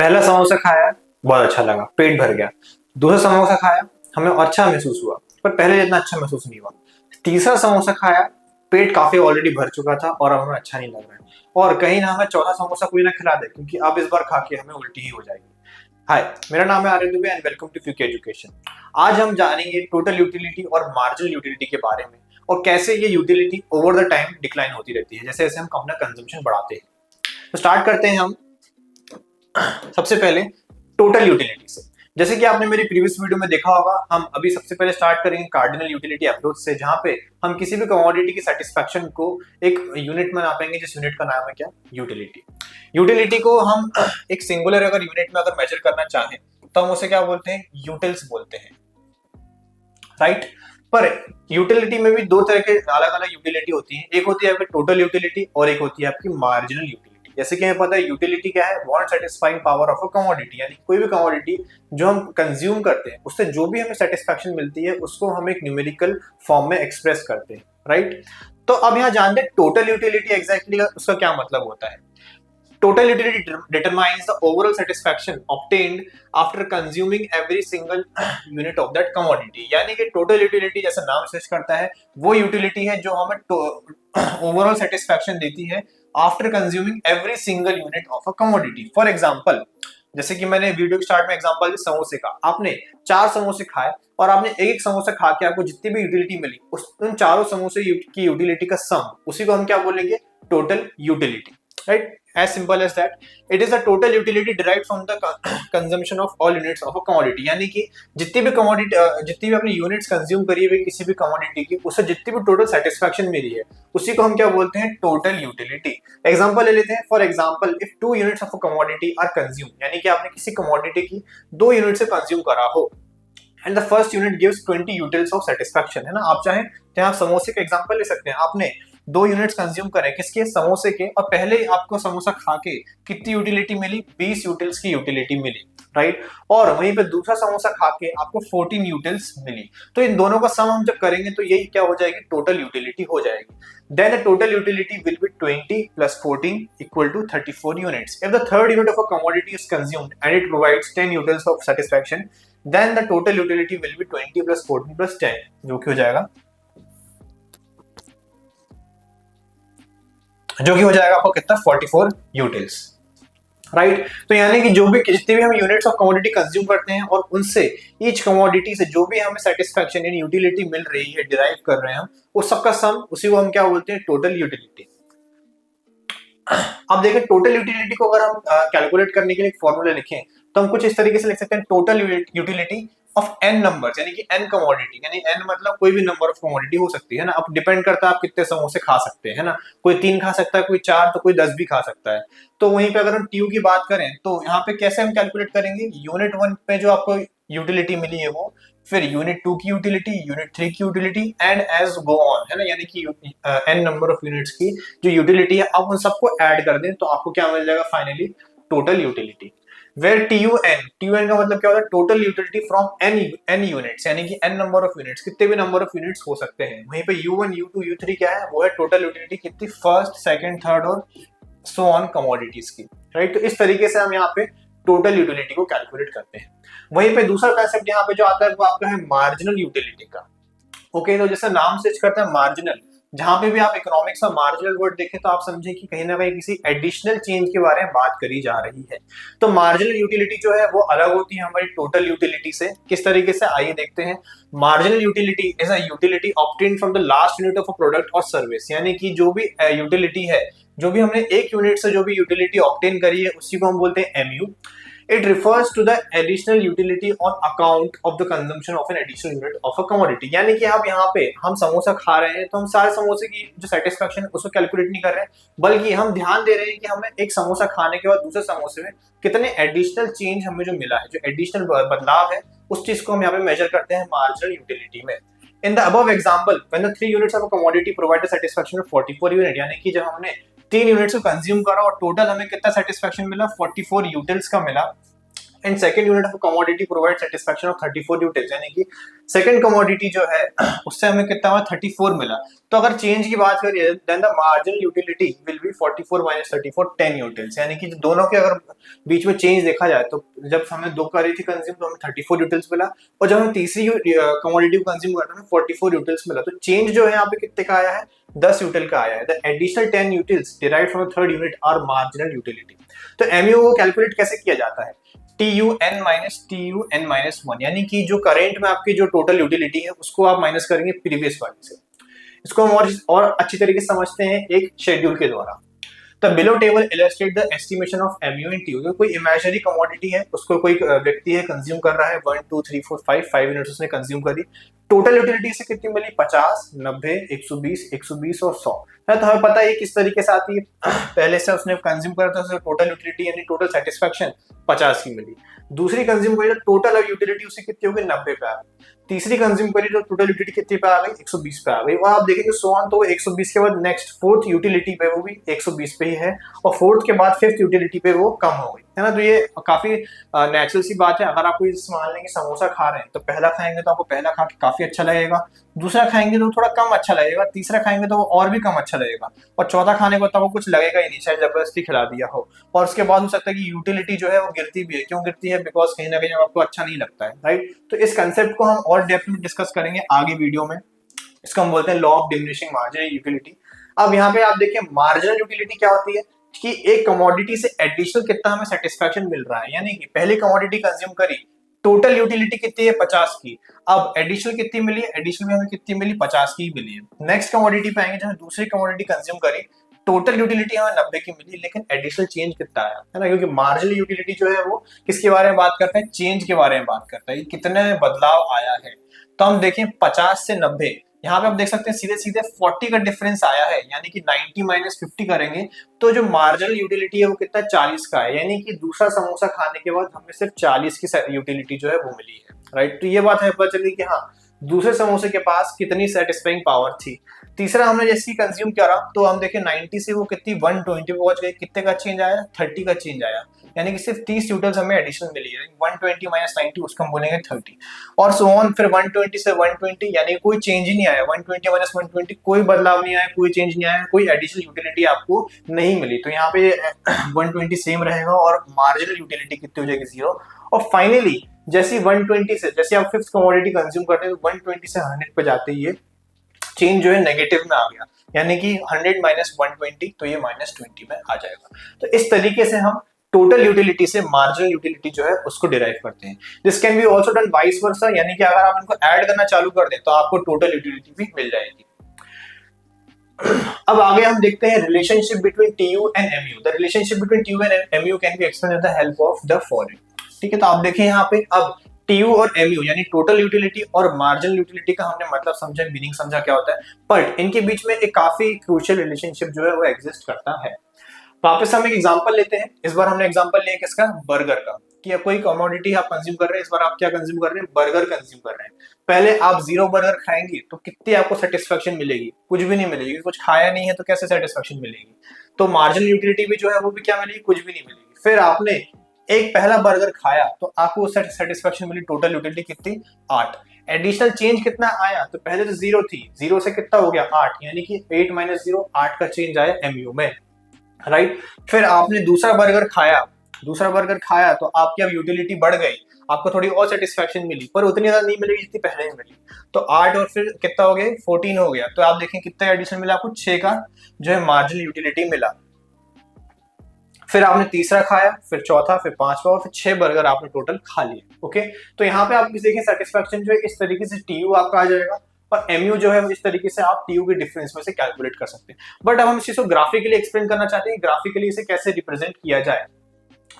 पहला समोसा खाया, बहुत अच्छा लगा, पेट भर गया। दूसरा समोसा खाया, हमें अच्छा महसूस हुआ, पर पहले जितना अच्छा महसूस नहीं हुआ। तीसरा समोसा खाया, पेट काफी ऑलरेडी भर चुका था और अब हमें अच्छा नहीं लग रहा है। और कहीं ना हमें चौथा समोसा कोई ना खिला दे, क्योंकि अब इस बार खा के हमें उल्टी ही हो जाएगी। हाय, मेरा नाम है Aryan Dubey and welcome to फ्यूके एजुकेशन। आज हम जानेंगे टोटल यूटिलिटी और मार्जिनल यूटिलिटी के बारे में, और कैसे ये utility over the time decline होती रहती है जैसे जैसे हम अपना कंजम्पशन बढ़ाते हैं। तो स्टार्ट करते हैं हम सबसे पहले टोटल यूटिलिटी से। जैसे कि आपने मेरी प्रीवियस वीडियो में देखा होगा, हम अभी सबसे पहले स्टार्ट करेंगे कार्डिनल यूटिलिटी अप्रोच से, जहां पे हम किसी भी कमोडिटी की सेटिस्फैक्शन को एक यूनिट में नापेंगे, जिस यूनिट का नाम है क्या, यूटिलिटी। यूटिलिटी को हम एक सिंगुलर अगर यूनिट में अगर मेजर करना चाहें तो हम उसे क्या बोलते हैं, यूटिल्स बोलते हैं, राइट। पर यूटिलिटी में भी दो तरह के अलग अलग यूटिलिटी होती है, एक होती है आपकी टोटल यूटिलिटी और एक होती है आपकी मार्जिनल यूटिलिटी। जैसे कि हमें पता है यूटिलिटी क्या है, want satisfying power of a commodity, यानी कोई भी कमोडिटी जो हम कंज्यूम करते हैं उससे जो भी हमें सेटिस्फैक्शन मिलती है उसको हम एक न्यूमेरिकल फॉर्म में एक्सप्रेस करते हैं, राइट। तो अब यहाँ जानते हैं टोटल यूटिलिटी एग्जैक्टली उसका क्या मतलब होता है। Total utility determines the overall satisfaction obtained after consuming every single unit of that commodity। यानी कि total utility जैसा नाम सजेस्ट करता है, वो utility है जो हमें overall satisfaction देती है after consuming every single unit of a commodity। For example, जैसे कि मैंने वीडियो के स्टार्ट में एग्जांपल दिया समोसे का, आपने 4 समोसे खाए और आपने एक समोसा खा के आपको जितनी भी यूटिलिटी मिली उन चारों समोसे की यूटिलिटी का सम, उसी को हम क्या बोलेंगे, total utility, right. As simple as that, it is a total utility derived from the consumption of all units of a commodity। यानी कि जितनी भी कमोडिटी, जितनी भी अपनी यूनिट्स कंज्यूम करी हुई किसी भी कमोडिटी की, उससे जितनी भी टोटल सेटिस्फैक्शन मिली है उसी को हम क्या बोलते हैं, टोटल यूटिलिटी। एग्जांपल ले लेते हैं। For example, if 2 units of a commodity are consume, यानी कि आपने किसी कमोडिटी की 2 यूनिट से कंज्यूम करा हो, and the first unit gives 20 utils of satisfaction, है ना। आप चाहें तो आप समोसे का एग्जांपल ले सकते हैं। आपने 2 यूनिट्स कंज्यूम करे, किसके, समोसे के, और पहले आपको समोसा खा के कितनी यूटिलिटी मिली, 20 यूटिल्स की यूटिलिटी मिली, राइट। और वहीं पे दूसरा समोसा खा के आपको 14 यूटिल्स मिली। तो इन दोनों का सम हम जब करेंगे तो यही क्या हो जाएगी, टोटल यूटिलिटी हो जाएगी। Then the total utility will be 20 plus 14 equal to 34 units। If the third unit of a commodity is consumed and it provides 10 utils of satisfaction, then the total utility will be 20 plus 14 plus 10, जो कि हो जाएगा आपको कितना, 44 utils, right. तो यानी कि जो भी जितनी भी हम यूनिट्स ऑफ कमोडिटी कंज्यूम करते हैं और उनसे ईच कमोडिटी से जो भी हमें सेटिस्फैक्शन यानी यूटिलिटी मिल रही है, डिराइव कर रहे हैं हम, उस सबका सम, उसी को हम क्या बोलते हैं, टोटल यूटिलिटी। अब देखें, टोटल यूटिलिटी को अगर हम कैलकुलेट करने के लिए एक फॉर्मूला लिखें तो हम कुछ इस तरीके से लिख सकते हैं, total utility of n numbers, यानी कि n कमोडिटी, यानी n मतलब कोई भी नंबर ऑफ कमोडिटी हो सकती है ना। अब डिपेंड करता है आप कितने समोसे खा सकते हैं, है ना। कोई 3 खा सकता है, कोई 4, तो कोई 10 भी खा सकता है। तो वहीं पे अगर हम TU की बात करें तो यहाँ पे कैसे हम कैलकुलेट करेंगे, यूनिट 1 पे जो आपको यूटिलिटी मिली है वो, फिर यूनिट 2 की यूटिलिटी, यूनिट 3 की utility, and as go on, है ना। यानी कि n नंबर ऑफ यूनिट्स की जो यूटिलिटी है, आप उन सबको ऐड कर दें तो आपको क्या मिल जाएगा, finally total utility. Where TUN का मतलब क्या होता है, total utility from n units, यानी कि n नंबर ऑफ यूनिट्स, कितने भी नंबर ऑफ यूनिट्स हो सकते हैं। वहीं पे U1 U2 U3 क्या है, वो है टोटल यूटिलिटी कितनी, फर्स्ट, सेकंड, थर्ड और सो ऑन कमोडिटीज की, राइट। तो इस तरीके से हम यहाँ पे टोटल यूटिलिटी को कैलकुलेट करते हैं। वहीं पे दूसरा कंसेप्ट यहाँ पे जो आता है वो आपका है मार्जिनल यूटिलिटी का। ओके, तो जैसे नाम से करता है मार्जिनल, जहां पे भी आप इकोनॉमिक्स में मार्जिनल वर्ड देखें तो आप समझें कि कहीं ना कहीं किसी एडिशनल चेंज के बारे में बात करी जा रही है। तो मार्जिनल यूटिलिटी जो है वो अलग होती है हमारी टोटल यूटिलिटी से। किस तरीके से, आइए देखते हैं। Marginal utility is a utility obtained from the last unit of a product और सर्विस, यानी कि जो भी यूटिलिटी है, जो भी हमने एक यूनिट से जो भी यूटिलिटी ऑब्टेन करी है उसी को हम बोलते हैं MU। It refers to the additional utility on account of the consumption of an additional unit of a commodity। यानी कि अब यहाँ पे हम समोसा खा रहे हैं तो हम सारे समोसे की जो सेटिस्फैक्शन है उसको कैलकुलेट नहीं कर रहे हैं, बल्कि हम ध्यान दे रहे हैं कि हमें एक समोसा खाने के बाद दूसरे समोसे में कितने एडिशनल चेंज हमें जो मिला है, जो एडिशनल बदलाव है, उस चीज को हम यहाँ पे मेजर करते हैं मार्जिनल यूटिलिटी में। In the above example, when the 3 units of a commodity provide a satisfaction of 44 unit, यानी कि जब हमने 3 यूनिट्स को कंज्यूम करा और टोटल हमें कितना सेटिस्फैक्शन मिला, 44 यूटिल्स का मिला, and second unit of commodity provide satisfaction of 34 utils, यानी कि सेकंड कमोडिटी जो है उससे हमें कितना हुआ 34 मिला। तो अगर चेंज की बात करिए then the marginal utility will be 44 minus 34 10 utils, यानी कि दोनों के अगर बीच में चेंज देखा जाए तो जब हमने दो करी थी कंज्यूम तो हमें 34 यूटिल्स मिला, और जब हम तीसरी कमोडिटी को कंज्यूम करते हैं 44 यूटिल्स मिला। तो चेंज जो है यहाँ पे कितने का आया है 10 यूटिल का आया है। The additional 10 utils derived from third unit are marginal utility. तो एमयू को कैलकुलेट कैसे किया जाता है, TUN माइनस TUN माइनस 1, यानी कि जो करेंट में आपकी जो टोटल यूटिलिटी है उसको आप माइनस करेंगे प्रीवियस वाली से। इसको हम और अच्छी तरीके से समझते हैं एक शेड्यूल के द्वारा। The below table illustrate the estimation of MU in TU। कोई इमेजिनरी कमोडिटी है उसको कोई व्यक्ति है कंज्यूम कर रहा है 1 2 3 4 5 यूनिट्स उसने कंज्यूम करी, टोटल यूटिलिटी से कितनी मिली 50 90 120 और 100 है। तो हमें पता है किस तरीके से आती है, पहले से उसने कंज्यूम करा था टोटल यूटिलिटी यानी टोटल सेटिस्फैक्शन 50 की मिली, दूसरी कंज्यूम करी तो टोटल यूटिलिटी उससे कितनी हो गई 90 पे आ गई, तीसरी कंज्यूम करी तो टोटल यूटिलिटी कितनी पे आ गई 120 पे आ गई। और आप देखेंगे सो ऑन, तो 120 के बाद नेक्स्ट फोर्थ यूटिलिटी पे वो भी 120 पे ही है, और फोर्थ के बाद फिफ्थ यूटिलिटी पे वो कम हो गई है ना। तो ये काफी नेचुरल सी बात है। अगर आप कोई मान लेंगे समोसा खा रहे हैं तो पहला खाएंगे तो आपको पहला खा के काफी अच्छा लगेगा, दूसरा खाएंगे तो थोड़ा कम अच्छा लगेगा, तीसरा खाएंगे तो वो और भी कम अच्छा लगेगा, और चौथा खाने को तो आपको कुछ लगेगा ही नहीं, शायद जबरदस्ती खिला दिया हो। और उसके बाद हो सकता है कि यूटिलिटी जो है वो गिरती भी है। क्यों गिरती है, बिकॉज कहीं ना कहीं आपको अच्छा नहीं लगता है, राइट। तो इस कंसेप्ट को हम और डेप्थ में डिस्कस करेंगे आगे वीडियो में। इसको हम बोलते हैं law of diminishing marginal utility. अब यहाँ पे आप देखिए मार्जिनल यूटिलिटी क्या होती है कि एक कमोडिटी से एडिशनल कितना हमें सेटिस्फैक्शन मिल रहा है, यानी कि पहली कमोडिटी कंज्यूम करी, टोटल यूटिलिटी कितनी है 50 की, अब एडिशनल कितनी मिली है, एडिशनल में हमें कितनी मिली 50 की मिली है। नेक्स्ट कमोडिटी पे आएंगे जहां दूसरी कमोडिटी कंज्यूम करी, टोटल यूटिलिटी हमें 90 की मिली, लेकिन एडिशनल चेंज कितना आया है ना, क्योंकि मार्जिनल यूटिलिटी जो है वो किसके बारे में बात करता है, चेंज के बारे में बात करता है, कितने में बदलाव आया है। तो हम देखें 50 से 90, यहाँ पे आप देख सकते हैं सीधे सीधे 40 का डिफरेंस आया है, यानी कि 90 माइनस 50 करेंगे तो जो मार्जिनल यूटिलिटी है वो कितना 40 का है, यानी कि दूसरा समोसा खाने के बाद हमें सिर्फ 40 की यूटिलिटी जो है वो मिली है, राइट। तो ये बात हमें पता चली कि हाँ दूसरे समोसे के पास कितनी सेटिस्फाइंग पावर थी। तीसरा हमने जैसे कंज्यूम करा तो हम देखें 90 से वो कितनी 120 पे पहुंच गए, कितने का चेंज आया 30 का चेंज आया, यानी कि सिर्फ 30 यूटिल्स हमें एडिशनल मिली है। 120 माइनस 90 उसको हम बोलेंगे 30, और सो ऑन फिर 120 से 120, यानी कोई चेंज ही नहीं आया, 120 माइनस 120 कोई बदलाव नहीं आया, कोई चेंज नहीं आया, कोई एडिशनल यूटिलिटी आपको नहीं मिली। तो यहाँ पे 120 सेम रहेगा और मार्जिनल यूटिलिटी कितनी हो जाएगी 0। और फाइनली जैसे 120 से जैसे आप फिफ्थ कमोडिटी कंज्यूम करते हैं तो 120 से 100 पे जाते ही ये चेंज जो है नेगेटिव में आ गया, यानी कि 100 माइनस 120 तो ये माइनस 20 में आ जाएगा। तो इस तरीके से हम टोटल यूटिलिटी से मार्जिनल यूटिलिटी जो है उसको डिराइव करते हैं। This can be also done vice versa, यानी कि अगर आप इनको ऐड करना चालू कर दें तो आपको टोटल यूटिलिटी भी मिल जाएगी। अब आगे हम देखते हैं relationship between TU and MU। The relationship between TU and MU can be explained with the help of the following. ठीक है, तो आप देखें यहाँ पे अब TU और MU यानी टोटल यूटिलिटी और मार्जिनल यूटिलिटी का हमने मतलब समझा, मीनिंग समझा क्या होता है, बट इनके बीच में एक काफी क्रूशियल रिलेशनशिप जो है वो एग्जिस्ट करता है। वापस हम एक एग्जांपल लेते हैं। इस बार हमने एग्जांपल लिया किसका, बर्गर का, कि कोई कमोडिटी आप कंज्यूम कर रहे हैं, इस बार आप क्या कंज्यूम कर रहे हैं, बर्गर कंज्यूम कर रहे हैं। पहले आप 0 बर्गर खाएंगे तो कितनी आपको सेटिस्फेक्शन मिलेगी, कुछ भी नहीं मिलेगी, कुछ खाया नहीं है तो कैसे सेटिस्फेक्शन मिलेगी। तो मार्जिनल यूटिलिटी भी जो है वो भी क्या मिलेगी, कुछ भी नहीं मिलेगी। फिर आपने एक पहला बर्गर खाया तो आपको सेटिस्फेक्शन मिली, टोटल यूटिलिटी कितनी 8। एडिशनल चेंज कितना आया, तो पहले तो 0 थी, 0 से कितना हो गया 8, यानी कि 8 माइनस 0 8 का चेंज आया MU में, राइट। फिर आपने दूसरा बर्गर खाया तो आपकी अब यूटिलिटी बढ़ गई, आपको थोड़ी और सेटिस्फेक्शन मिली, पर उतनी ज्यादा नहीं मिलेगी जितनी पहले ही मिली। तो 8 और फिर कितना हो गया 14 हो गया। तो आप देखें कितना एडिशन मिला आपको, 6 का जो है मार्जिनल यूटिलिटी मिला। फिर आपने तीसरा खाया, फिर चौथा, फिर पांचवा, और फिर 6 बर्गर आपने टोटल खा लिए। ओके, तो यहाँ पे आप देखें सेटिस्फेक्शन जो है इस तरीके से TU आपका आ जाएगा, और MU जो है इस तरीके से आप TU के डिफरेंस में से कैलकुलेट कर सकते हैं। बट अब हम इस चीज को ग्राफिकली एक्सप्लेन करना चाहते हैं, ग्राफिकली इसे कैसे रिप्रेजेंट किया जाए।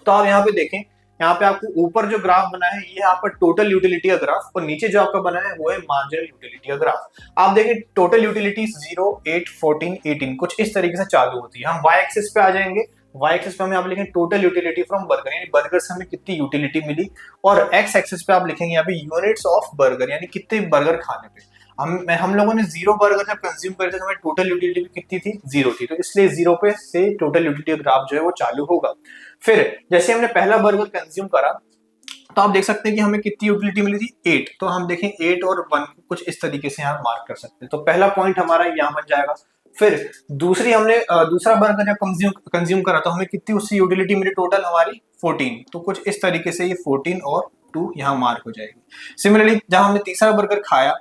तो आप यहाँ पे देखें, यहाँ पे आपको ऊपर जो ग्राफ बना है ये आपका टोटल यूटिलिटी का ग्राफ, और नीचे जो आपका बना है वो है मार्जिनल यूटिलिटी का ग्राफ। आप देखें टोटल यूटिलिटी 0 8 14 18 कुछ इस तरीके से चालू होती है। हम वाई एक्सिस पे आ जाएंगे, वाई एक्सिस पे हमें आप लिखेंगे टोटल यूटिलिटी फ्रॉम बर्गर, यानी बर्गर से हमें कितनी यूटिलिटी मिली, और एक्स एक्सिस पे आप लिखेंगे यहाँ पे यूनिट्स ऑफ बर्गर, यानी कितने बर्गर खाने पे। हम लोगों ने 0 बर्गर जब कंज्यूम करे थे तो हमें टोटल यूटिलिटी कितनी थी 0 थी, तो इसलिए 0 पे से टोटल यूटिलिटी ग्राफ जो है वो चालू होगा। फिर जैसे हमने पहला बर्गर कंज्यूम करा तो आप देख सकते हैं कि हमें कितनी यूटिलिटी मिली थी 8। तो हम देखें 8 और 1 को कुछ इस तरीके से यहाँ मार्क कर सकते हैं। तो पहला पॉइंट हमारा यहाँ बन जाएगा। फिर दूसरी हमने दूसरा बर्गर जब कंज्यूम करा तो हमें कितनी उसकी यूटिलिटी मिली टोटल हमारी 14। तो कुछ इस तरीके से ये 14 और 2 यहाँ मार्क हो जाएगी। सिमिलरली जब हमने तीसरा बर्गर खाया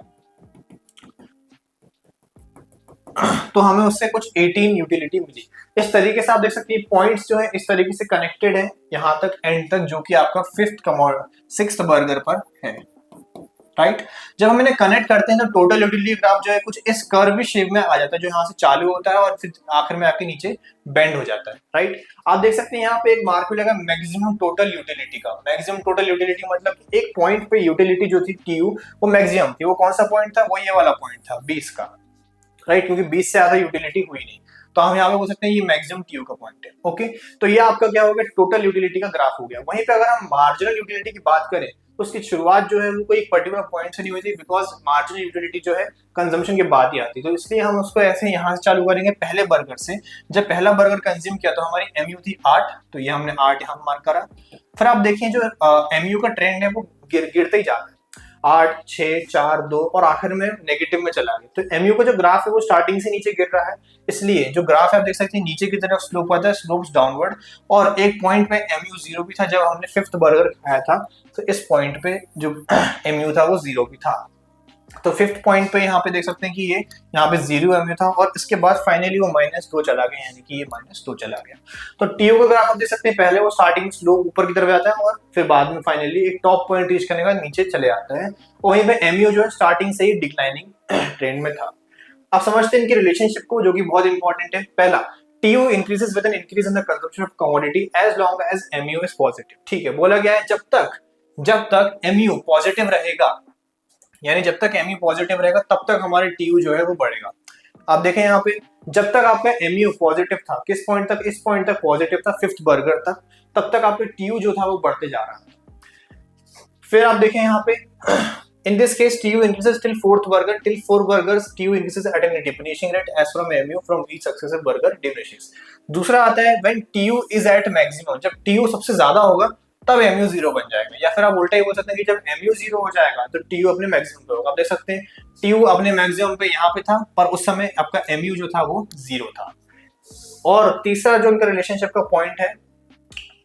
तो हमें उससे कुछ 18 यूटिलिटी मिली। इस तरीके से आप देख सकते हैं पॉइंट्स जो है इस तरीके से कनेक्टेड है यहाँ तक एंड तक, जो कि आपका सिक्स्थ बर्गर पर है, राइट। जब हम इन्हें कनेक्ट करते हैं तो टोटल यूटिलिटी ग्राफ जो है कुछ इस कर्व शेप में आ जाता है, जो यहाँ से चालू होता है और फिर आखिर में आके नीचे बेंड हो जाता है, राइट। आप देख सकते हैं यहाँ पे एक मार्क मिलेगा मैक्सिमम टोटल यूटिलिटी का। मैक्सिमम टोटल यूटिलिटी मतलब एक पॉइंट पे यूटिलिटी जो थी TU वो मैक्सिमम थी। वो कौन सा पॉइंट था? वो ये वाला पॉइंट था 20 का, राइट, क्योंकि 20 से ज्यादा यूटिलिटी हुई नहीं। तो हम यहाँ पे बोल सकते हैं ये मैक्सिमम TU का पॉइंट है। ओके, तो ये आपका क्या हो गया? टोटल यूटिलिटी का ग्राफ हो गया। वहीं पे अगर हम मार्जिनल यूटिलिटी की बात करें तो उसकी शुरुआत जो है वो कोई पर्टिकुलर पॉइंट से नहीं हुई थी, बिकॉज मार्जिनल यूटिलिटी जो है कंजम्पशन के बाद ही आती है। तो इसलिए हम उसको ऐसे यहाँ से चालू करेंगे पहले बर्गर से। जब पहला बर्गर कंज्यूम किया तो हमारी MU थी 8, तो ये हमने 8 यहाँ मार्क करा। फिर आप देखिए जो MU का ट्रेंड है वो गिरते ही जा रहा है, 8, 6, 4, 2 और आखिर में नेगेटिव में चला गया। तो MU का जो ग्राफ है वो स्टार्टिंग से नीचे गिर रहा है, इसलिए जो ग्राफ है आप देख सकते हैं नीचे की तरफ स्लोप आता है, स्लोप्स डाउनवर्ड। और एक पॉइंट पे MU 0 भी था जब हमने फिफ्थ बर्गर खाया था, तो इस पॉइंट पे जो MU था वो 0 भी था। तो फिफ्थ पॉइंट पे यहाँ पे देख सकते हैं कि ये यहाँ पे 0 MU था और इसके बाद फाइनली वो -2 चला गया, यानी कि ये -2 चला गया। तो TU का ग्राफ आप देख सकते हैं पहले वो स्टार्टिंग स्लो ऊपर की तरफ आता है और फिर बाद में फाइनली एक टॉप पॉइंट रीच करने के बाद नीचे चले आता है। और वहीं पे MU जो है स्टार्टिंग से ही डिक्लाइनिंग ट्रेंड में था। आप समझते हैं इनकी रिलेशनशिप को, जो कि बहुत इंपॉर्टेंट है। पहला, TU increases with an increase in the consumption of commodity as long as MU is positive। ठीक है, बोला गया है जब तक MU पॉजिटिव रहेगा, यानी जब तक MU पॉजिटिव रहेगा तब तक हमारे TU जो है वो बढ़ेगा। आप देखें यहाँ पे जब तक आपका MU पॉजिटिव था, किस पॉइंट तक? इस पॉइंट तक पॉजिटिव था, फिफ्थ बर्गर तक, तब तक आपका TU जो था वो बढ़ते जा रहा है। फिर आप देखें यहाँ पे in this case TU increases till fourth burger, till 4 burgers TU increases at a diminishing rate as from MU from each successive burger diminishes। दूसरा आता है when TU is at maximum, जब TU सबसे ज्यादा होगा तब MU 0 बन जाएगा। या फिर आप उल्टा ही बोल सकते हैं कि जब MU 0 हो जाएगा तो TU अपने मैक्सिमम पे होगा। आप देख सकते हैं TU अपने मैक्सिमम पे यहाँ पे था, पर उस समय आपका MU जो था वो 0 था। और तीसरा जो उनका रिलेशनशिप का पॉइंट है,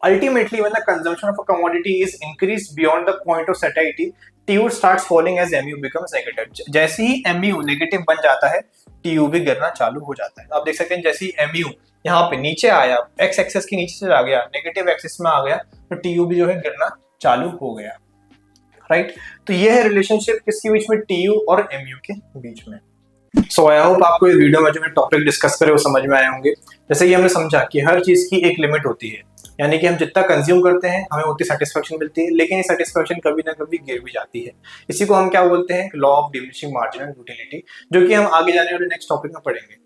ultimately when the consumption of a commodity is increased beyond the point of satiety, TU starts falling as MU becomes negative। जैसे ही MU नेगेटिव बन जाता है TU भी गिरना चालू हो जाता है। आप देख सकते हैं जैसे ही MU यहाँ पे नीचे आया, x एक्सिस के नीचे चला गया, नेगेटिव एक्सिस में आ गया, तो TU भी जो है गिरना चालू हो गया, राइट। तो ये है रिलेशनशिप किसके बीच में? TU और MU के बीच में। सो आई होप आपको इस वीडियो में जो मैं टॉपिक डिस्कस करे वो समझ में आए होंगे। जैसे कि हमने समझा कि हर चीज की एक लिमिट होती है, यानी कि हम जितना कंज्यूम करते हैं हमें उतनी सेटिस्फेक्शन मिलती है, लेकिन ये सेटिस्फेक्शन कभी ना कभी गिर भी जाती है। इसी को हम क्या बोलते हैं? Law of diminishing marginal utility, जो कि हम आगे जाने वाले नेक्स्ट टॉपिक में पढ़ेंगे।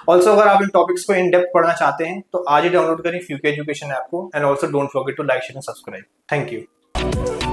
ऑल्सो अगर आप इन टॉपिक्स को इन डेप्थ पढ़ना चाहते हैं तो आज ही डाउनलोड करें फ्यूके एजुकेशन ऐप को, and also don't forget to like, share and subscribe. Thank you.